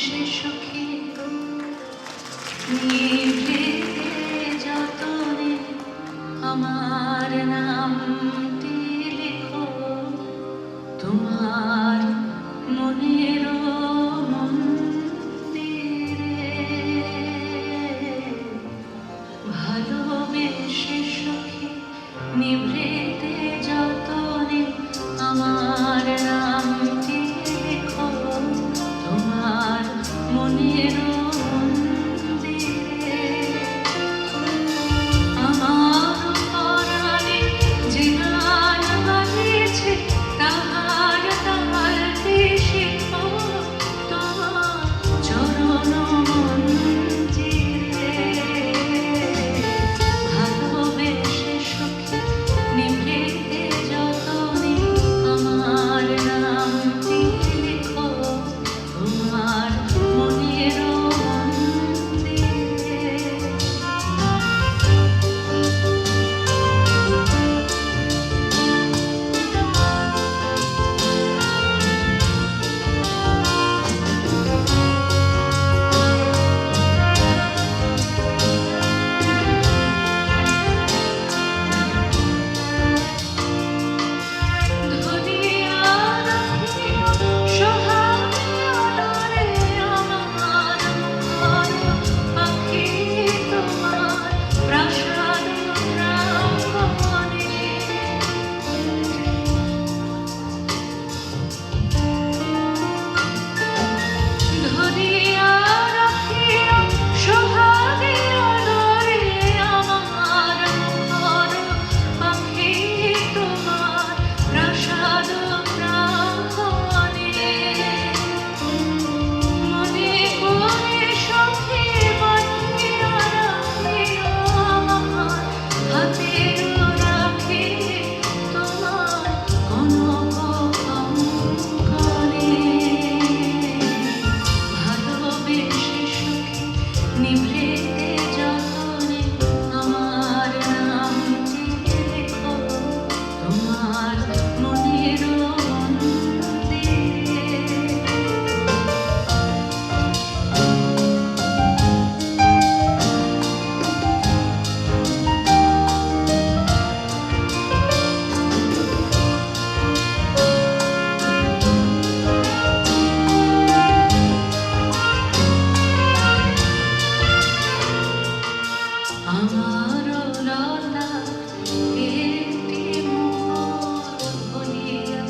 সে সখী নিভৃতে যতনে আমার নামটি লিখো তোমার মনের মন্দিরে। ভালোবেসে সখী নিভৃতে যতনে আমার নামটি লিখো তোমার মনের মন্দিরে। আমার পরাণে যে গান বাজিয়েছে তাহার তালটি শিখো তোমার চরণ মঞ্জিরে। ভালোবেসে সখী নিভৃতে যতনে আমার নামটি লিখো তোমার মনের মন্দিরে। ধরিয়া রাখিও সোহাগে আদরে আমার ঘর পাখি তোমার প্রাসাদ প্রাঙ্গণে। ধরিয়া রাখিও সোহাগে আদরে আমার ঘর পাখি তোমার প্রাসাদ প্রাঙ্গণে। মনে করে সখী বাঁধিয়া রাখিও আমার হাতের রাখি তোমার কনক কঙ্কণে। ভালোবেসে সখী নিভৃতে যতনে আমার নামটি লিখো তোমার মনের মন্দিরে। আমার লতা একটি মোহর বলিয়া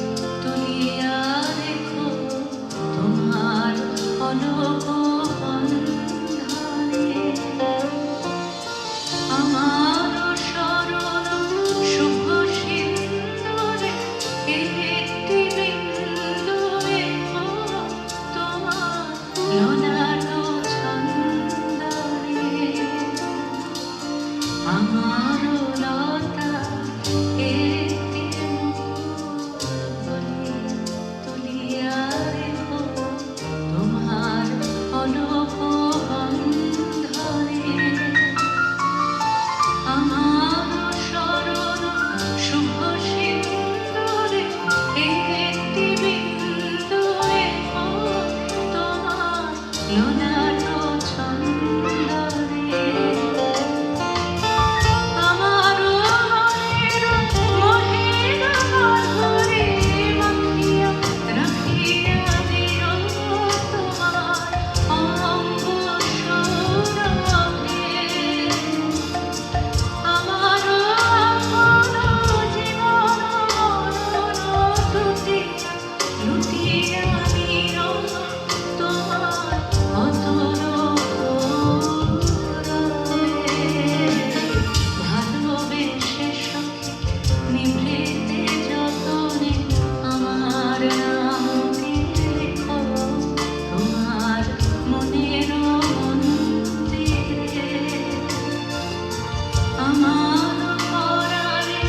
তুলিয়া রেখো তোমার অলক বন্ধনে। আমার সরল শুভ সিন্দুরে একটি বিন্দু রেখো তোমার ললাট ছন্দনে। আমার লতা একটি মোহর তুলিয়া রেখো তোমার অলক বন্ধনে। আমার সরল শুভ সিন্দুরে একটি বিন্দু রেখো তোমার ললাট ছন্দনে। আমার মনের মোহের মাধুরী মাখিয়া রাখিয়া দিও তোমার অঙ্গ সৌরভে। আমার আপন জীবন মরণ দুটিয়া লুটিয়া নিও তোমার অতল গৌরবে। ভালোবেসে সখী নিভৃতে যতনে আমার নামটি লিখো তোমার মনের মন্দিরে। আমার পরাণে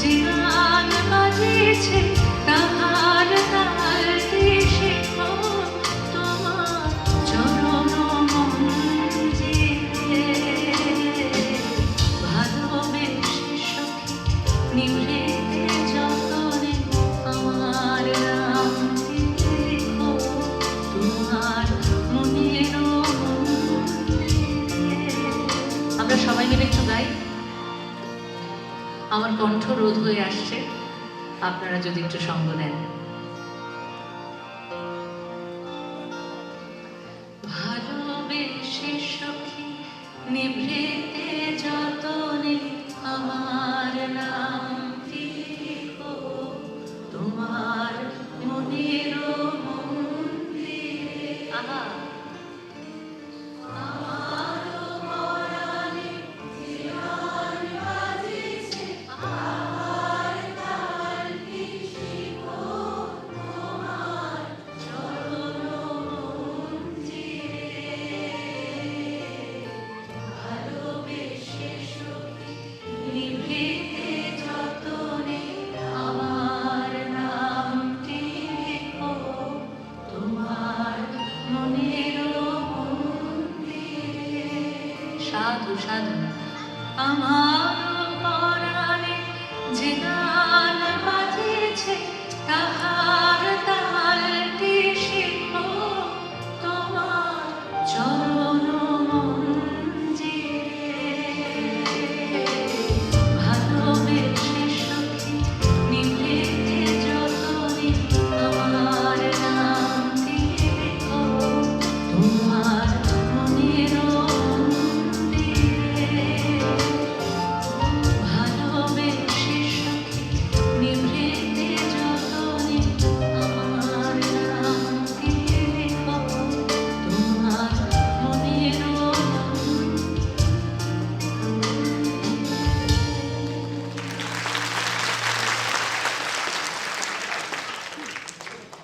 যে গান বাজিয়েছে তাহার তালটি শিখো তোমার চরণ মঞ্জিরে। ভালোবেসে সখী নিভৃতে যতনে আমার নাম আমার কণ্ঠ রোধ হয়ে আসছে, আপনারা যদি একটু সঙ্গ দেন। ভালোবেসে সখী নিভৃতে যতনে আমার নামটি লিখো তোমার মনের মন্দিরে। আহা, নিভৃতে যতনে আমার নামটি লিখো তোমার মনের মন্দিরে। সাধু সাধু আমার